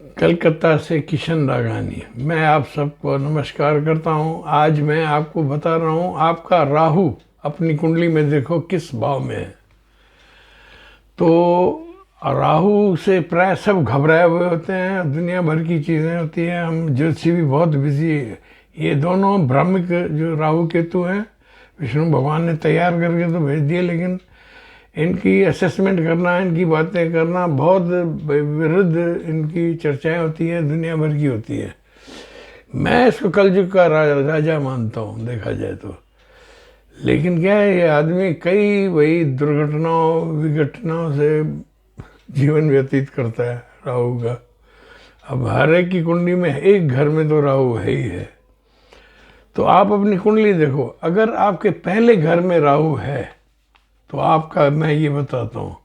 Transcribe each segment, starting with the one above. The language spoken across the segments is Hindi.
कलकत्ता से किशन रागानी। मैं आप सबको नमस्कार करता हूं। आज मैं आपको बता रहा हूं आपका राहु अपनी कुंडली में देखो किस भाव में है। तो राहु से प्राय सब घबराए हुए होते हैं, दुनिया भर की चीज़ें होती हैं। हम ज्योतिषी भी बहुत बिजी है। ये दोनों ब्राह्मिक जो राहु केतु हैं, विष्णु भगवान ने तैयार करके तो भेज दिए, लेकिन इनकी असेसमेंट करना, इनकी बातें करना, बहुत विरुद्ध इनकी चर्चाएं होती हैं, दुनिया भर की होती है। मैं इसको कलयुग का राजा मानता हूँ देखा जाए तो। लेकिन क्या है, ये आदमी कई वही दुर्घटनाओं विघटनाओं से जीवन व्यतीत करता है राहु का। अब हर एक की कुंडली में एक घर में तो राहु है ही है। तो आप अपनी कुंडली देखो, अगर आपके पहले घर में राहु है तो आपका, मैं ये बताता हूँ,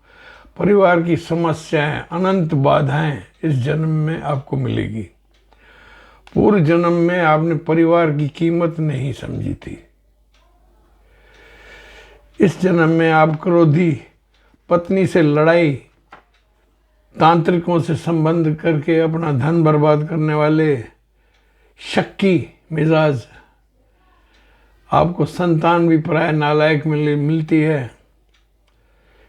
परिवार की समस्याएं, अनंत बाधाएं इस जन्म में आपको मिलेगी। पूर्व जन्म में आपने परिवार की कीमत नहीं समझी थी। इस जन्म में आप क्रोधी, पत्नी से लड़ाई, तांत्रिकों से संबंध करके अपना धन बर्बाद करने वाले, शक्की मिजाज, आपको संतान भी प्राय नालायक मिलती है,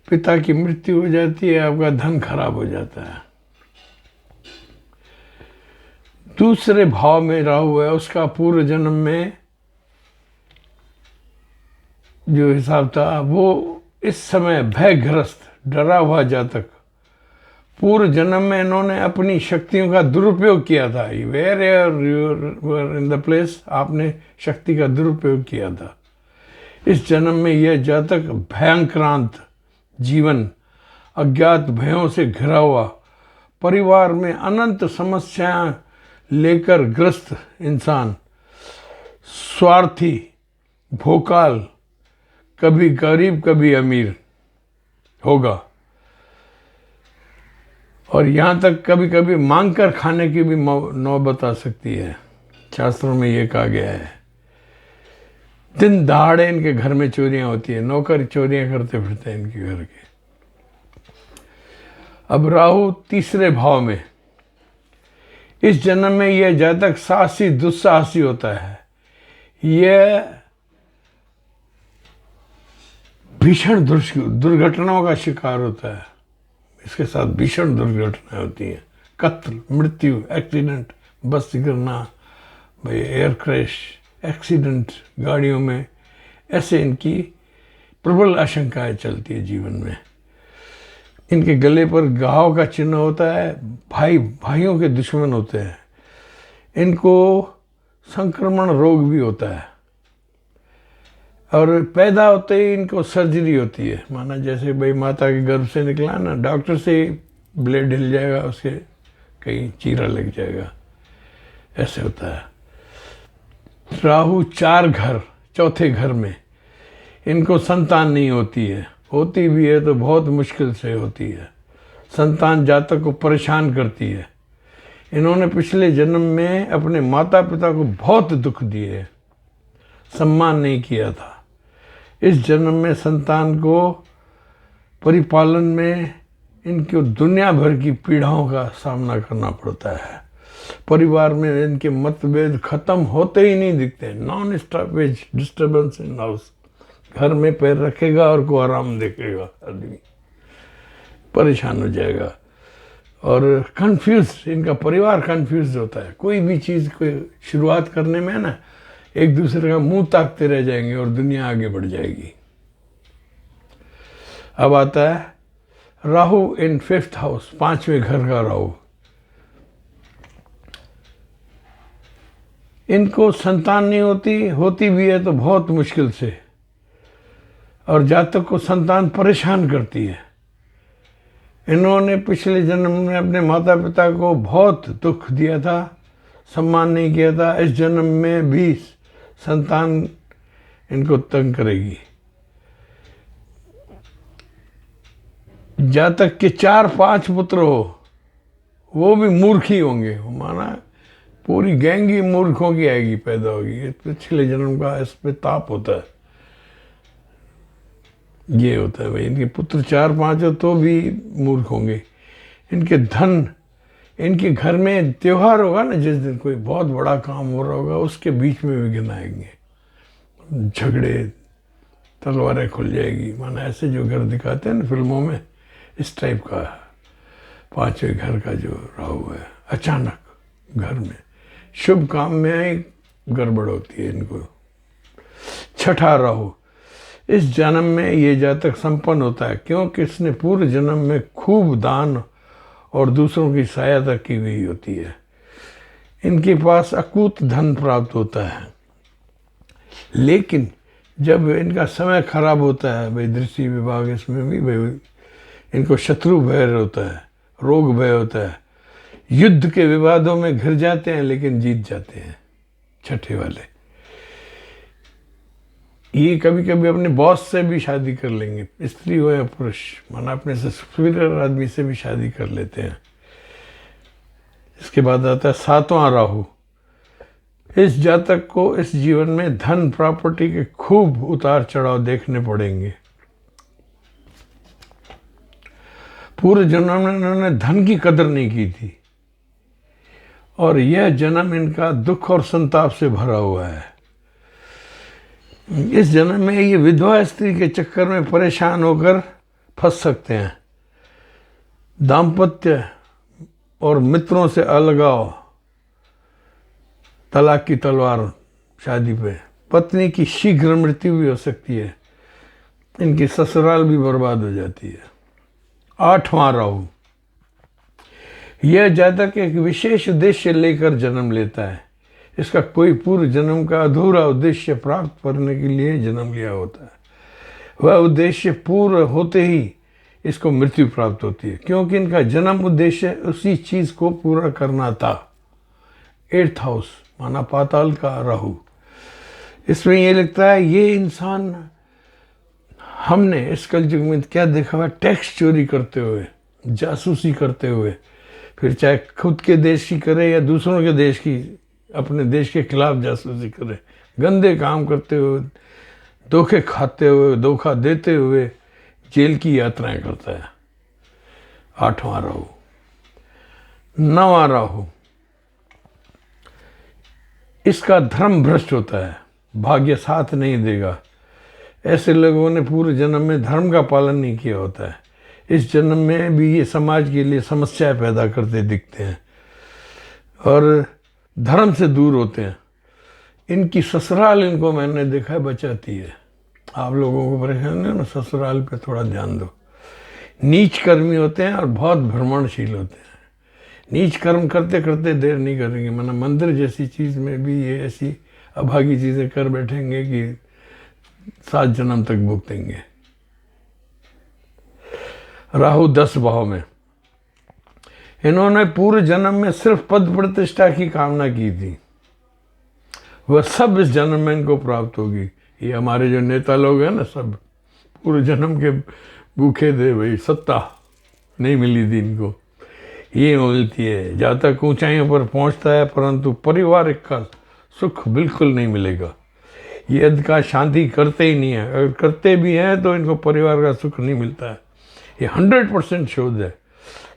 पिता की मृत्यु हो जाती है, आपका धन खराब हो जाता है। दूसरे भाव में राहु है, उसका पूर्व जन्म में जो हिसाब था वो इस समय भयग्रस्त, डरा हुआ जातक। पूर्व जन्म में इन्होंने अपनी शक्तियों का दुरुपयोग किया था। वेयर इन द प्लेस, आपने शक्ति का दुरुपयोग किया था। इस जन्म में यह जातक भयंक्रांत जीवन, अज्ञात भयों से घिरा हुआ, परिवार में अनंत समस्याएं लेकर ग्रस्त इंसान, स्वार्थी, भोकाल, कभी गरीब कभी अमीर होगा। और यहाँ तक कभी कभी मांग कर खाने की भी नौबत आ सकती है। शास्त्रों में ये कहा गया है। दिन दहाड़े इनके घर में चोरियां होती है, नौकर चोरियां करते फिरते हैं इनके घर के। अब राहु तीसरे भाव में, इस जन्म में यह जातक साहसी दुस्साहसी होता है। यह भीषण दुर्घटनाओं का शिकार होता है। इसके साथ भीषण दुर्घटनाएं होती हैं, कत्ल, मृत्यु, एक्सीडेंट, बस गिरना, भाई एयर क्रैश, एक्सीडेंट गाड़ियों में, ऐसे इनकी प्रबल आशंकाएं चलती है जीवन में। इनके गले पर घाव का चिन्ह होता है। भाइयों के दुश्मन होते हैं। इनको संक्रमण रोग भी होता है और पैदा होते ही इनको सर्जरी होती है। माना जैसे भाई माता के गर्भ से निकला ना, डॉक्टर से ब्लेड हिल जाएगा, उसके कहीं चीरा लग जाएगा, ऐसे होता है। राहु चौथे घर में, इनको संतान नहीं होती है, होती भी है तो बहुत मुश्किल से होती है। संतान जातक को परेशान करती है। इन्होंने पिछले जन्म में अपने माता पिता को बहुत दुख दिए, सम्मान नहीं किया था। इस जन्म में संतान को परिपालन में इनको दुनिया भर की पीड़ाओं का सामना करना पड़ता है। परिवार में इनके मतभेद खत्म होते ही नहीं दिखते। Non stoppage disturbance in house. घर में पैर रखेगा और को आराम देखेगा, आदमी परेशान हो जाएगा। और कंफ्यूज, इनका परिवार कंफ्यूज होता है। कोई भी चीज़ को शुरुआत करने में ना, एक दूसरे का मुंह ताकते रह जाएंगे और दुनिया आगे बढ़ जाएगी। अब आता है राहु इन 5th हाउस, 5वें घर का राहु। इनको संतान नहीं होती भी है तो बहुत मुश्किल से, और जातक को संतान परेशान करती है। इन्होंने पिछले जन्म में अपने माता पिता को बहुत दुख दिया था, सम्मान नहीं किया था। इस जन्म में भी संतान इनको तंग करेगी। जातक के 4-5 पुत्र हो, वो भी मूर्ख ही होंगे। माना पूरी गैंग ही मूर्खों की आएगी, पैदा होगी। पिछले जन्म का इस पे ताप होता है। ये होता है भाई, इनके पुत्र 4-5 हो तो भी मूर्ख होंगे। इनके धन इनके घर में त्योहार होगा ना, जिस दिन कोई बहुत बड़ा काम हो रहा होगा, उसके बीच में विघ्न आएंगे, झगड़े, तलवारें खुल जाएगी। माना ऐसे जो घर दिखाते हैं ना फिल्मों में, इस टाइप का है। पांचवें घर का जो राहु है, अचानक घर में शुभ काम में गड़बड़ होती है इनको। छठा राहु, इस जन्म में ये जातक संपन्न होता है क्योंकि इसने पूर्व जन्म में खूब दान और दूसरों की सहायता की हुई होती है। इनके पास अकूत धन प्राप्त होता है, लेकिन जब इनका समय खराब होता है, भाई दृष्टि विभाग इसमें भी भाई इनको शत्रु भय होता है, रोग भय होता है, युद्ध के विवादों में घिर जाते हैं लेकिन जीत जाते हैं। छठे वाले ये कभी कभी अपने बॉस से भी शादी कर लेंगे, स्त्री हो या पुरुष, माना अपने से सुपीरियर आदमी से भी शादी कर लेते हैं। इसके बाद आता है सातवां राहु। इस जातक को इस जीवन में धन प्रॉपर्टी के खूब उतार चढ़ाव देखने पड़ेंगे। पूर्व जन्म में इन्होंने धन की कदर नहीं की थी और यह जन्म इनका दुख और संताप से भरा हुआ है। इस जन्म में ये विधवा स्त्री के चक्कर में परेशान होकर फंस सकते हैं। दाम्पत्य और मित्रों से अलगाव, तलाक की तलवार शादी पे, पत्नी की शीघ्र मृत्यु भी हो सकती है, इनकी ससुराल भी बर्बाद हो जाती है। आठवां राहु, यह जातक एक विशेष उद्देश्य लेकर जन्म लेता है। इसका कोई पूर्व जन्म का अधूरा उद्देश्य प्राप्त करने के लिए जन्म लिया होता है। वह उद्देश्य पूर्ण होते ही इसको मृत्यु प्राप्त होती है, क्योंकि इनका जन्म उद्देश्य उसी चीज को पूरा करना था। 8th हाउस माना पाताल का राहु। इसमें ये लगता है ये इंसान, हमने इस कलयुग में क्या देखा हुआ, टैक्स चोरी करते हुए, जासूसी करते हुए, फिर चाहे खुद के देश की करे या दूसरों के देश की, अपने देश के खिलाफ जासूसी करे, गंदे काम करते हुए, धोखे खाते हुए, धोखा देते हुए जेल की यात्राएं करता है। 8वां राहु। 9वां राहु, इसका धर्म भ्रष्ट होता है, भाग्य साथ नहीं देगा। ऐसे लोगों ने पूर्व जन्म में धर्म का पालन नहीं किया होता है। इस जन्म में भी ये समाज के लिए समस्याएं पैदा करते दिखते हैं और धर्म से दूर होते हैं। इनकी ससुराल, इनको मैंने देखा है, बचाती है। आप लोगों को परेशान है ना, ससुराल पे थोड़ा ध्यान दो। नीच कर्मी होते हैं और बहुत भ्रमणशील होते हैं। नीच कर्म करते करते देर नहीं करेंगे, माना मंदिर जैसी चीज़ में भी ये ऐसी अभागी चीज़ें कर बैठेंगे कि 7 जन्म तक भुगतेंगे। राहु 10 भाव में। इन्होंने पूर्व जन्म में सिर्फ पद प्रतिष्ठा की कामना की थी, वह सब इस जन्म में इनको प्राप्त होगी। ये हमारे जो नेता लोग हैं ना, सब पूर्व जन्म के भूखे थे, भाई सत्ता नहीं मिली थी इनको, ये मिलती है। जहाँ तक ऊंचाइयों पर पहुंचता है, परंतु पारिवारिक का सुख बिल्कुल नहीं मिलेगा। ये अधिकार शांति करते ही नहीं है, अगर करते भी हैं तो इनको परिवार का सुख नहीं मिलता है। ये 100% शोध है,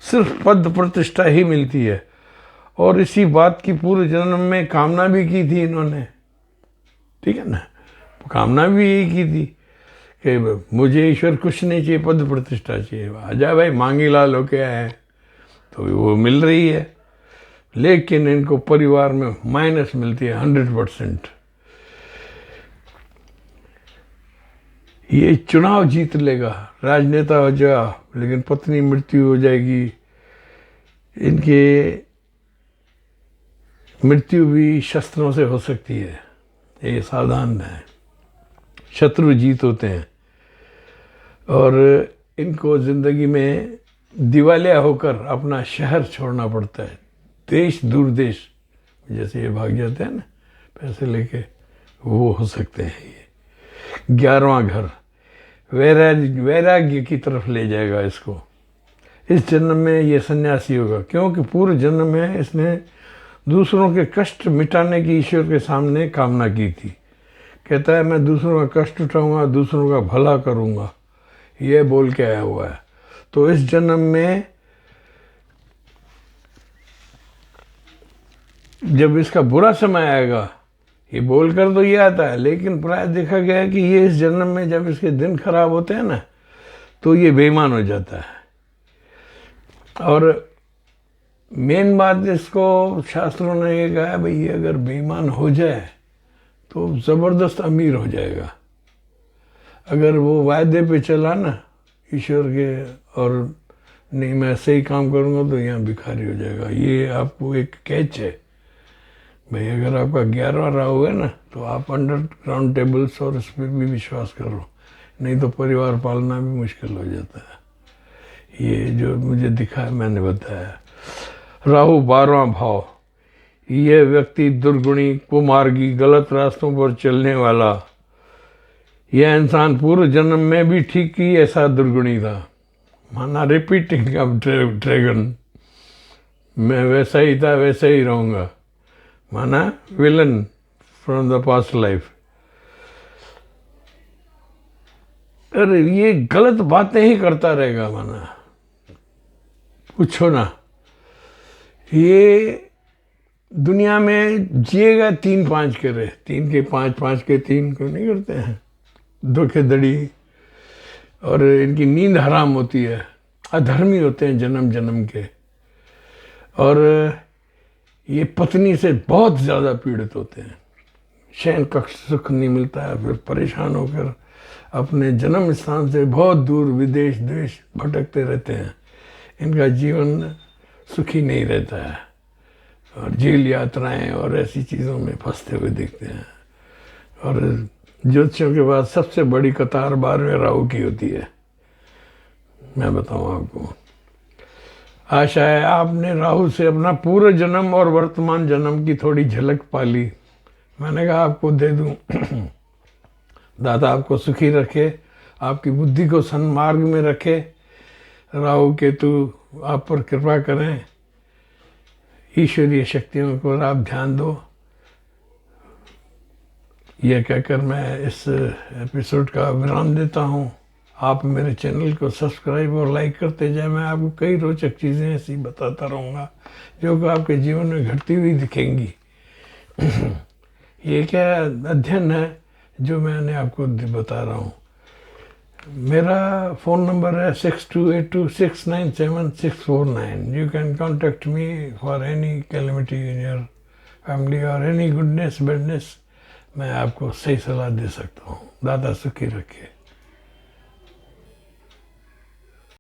सिर्फ पद प्रतिष्ठा ही मिलती है। और इसी बात की पूर्व जन्म में कामना भी की थी इन्होंने, ठीक है ना, कामना भी यही की थी कि मुझे ईश्वर कुछ नहीं चाहिए, पद प्रतिष्ठा चाहिए। आजा भाई, मांगी लाल होके आए हैं तो वो मिल रही है, लेकिन इनको परिवार में माइनस मिलती है 100%। ये चुनाव जीत लेगा, राजनेता हो जा, लेकिन पत्नी मृत्यु हो जाएगी। इनके मृत्यु भी शस्त्रों से हो सकती है, ये सावधान है। शत्रु जीत होते हैं और इनको जिंदगी में दिवालिया होकर अपना शहर छोड़ना पड़ता है। देश दूर देश जैसे ये भाग जाते हैं ना पैसे लेके, वो हो सकते हैं। ये 11वां घर वैराग्य की तरफ ले जाएगा इसको। इस जन्म में ये सन्यासी होगा, क्योंकि पूर्व जन्म में इसने दूसरों के कष्ट मिटाने की ईश्वर के सामने कामना की थी। कहता है मैं दूसरों का कष्ट उठाऊंगा, दूसरों का भला करूंगा, ये बोल के आया हुआ है। तो इस जन्म में जब इसका बुरा समय आएगा, ये बोल कर तो ये आता है, लेकिन प्राय देखा गया है कि ये इस जन्म में जब इसके दिन खराब होते हैं ना, तो ये बेईमान हो जाता है। और मेन बात इसको शास्त्रों ने ये कहा है, भाई ये अगर बेईमान हो जाए तो ज़बरदस्त अमीर हो जाएगा। अगर वो वायदे पे चला ना ईश्वर के, और नहीं मैं सही काम करूँगा, तो यहाँ भिखारी हो जाएगा। ये आपको एक कैच है भाई, अगर आपका 11वां राहु है ना, तो आप अंडरग्राउंड टेबल्स और इस पर भी विश्वास करो, नहीं तो परिवार पालना भी मुश्किल हो जाता है। ये जो मुझे दिखा है मैंने बताया। राहु 12वां भाव, यह व्यक्ति दुर्गुणी, कुमार्गी, गलत रास्तों पर चलने वाला। यह इंसान पूर्व जन्म में भी ठीक ही ऐसा दुर्गुणी था, माना रिपीटिंग ऑफ ड्रैगन, मैं वैसा ही था वैसा ही रहूँगा, माना villain from the past life. अरे ये गलत बातें ही करता रहेगा, माना पूछो ना। ये दुनिया में जिएगा 3-5 के रहे, 3 के 5, 5 के 3 को नहीं करते हैं, धोखेधड़ी, और इनकी नींद हराम होती है, अधर्मी होते हैं जन्म जन्म के। और ये पत्नी से बहुत ज़्यादा पीड़ित होते हैं, शयन कक्ष सुख नहीं मिलता है, फिर परेशान होकर अपने जन्म स्थान से बहुत दूर विदेश देश भटकते रहते हैं। इनका जीवन सुखी नहीं रहता है, और जेल यात्राएं और ऐसी चीज़ों में फंसते हुए दिखते हैं। और ज्योतिषियों के बाद सबसे बड़ी कतार 12वें राहु की होती है। मैं बताऊं आपको, आशा है आपने राहु से अपना पूर्व जन्म और वर्तमान जन्म की थोड़ी झलक पाली। मैंने कहा आपको दे दूं। दादा आपको सुखी रखे, आपकी बुद्धि को सन्मार्ग में रखे, राहु केतु आप पर कृपा करें, ईश्वरीय शक्तियों को आप ध्यान दो। यह कहकर मैं इस एपिसोड का विराम देता हूँ। आप मेरे चैनल को सब्सक्राइब और लाइक करते जाए, मैं आपको कई रोचक चीज़ें ऐसी बताता रहूँगा जो कि आपके जीवन में घटती हुई दिखेंगी। ये क्या अध्ययन है जो मैंने आपको बता रहा हूँ। मेरा फ़ोन नंबर है 6282697649। You can contact me for any calamity in your family और एनी गुडनेस बैडनेस। मैं आपको सही सलाह दे सकता हूँ। दादा सुखी रखे।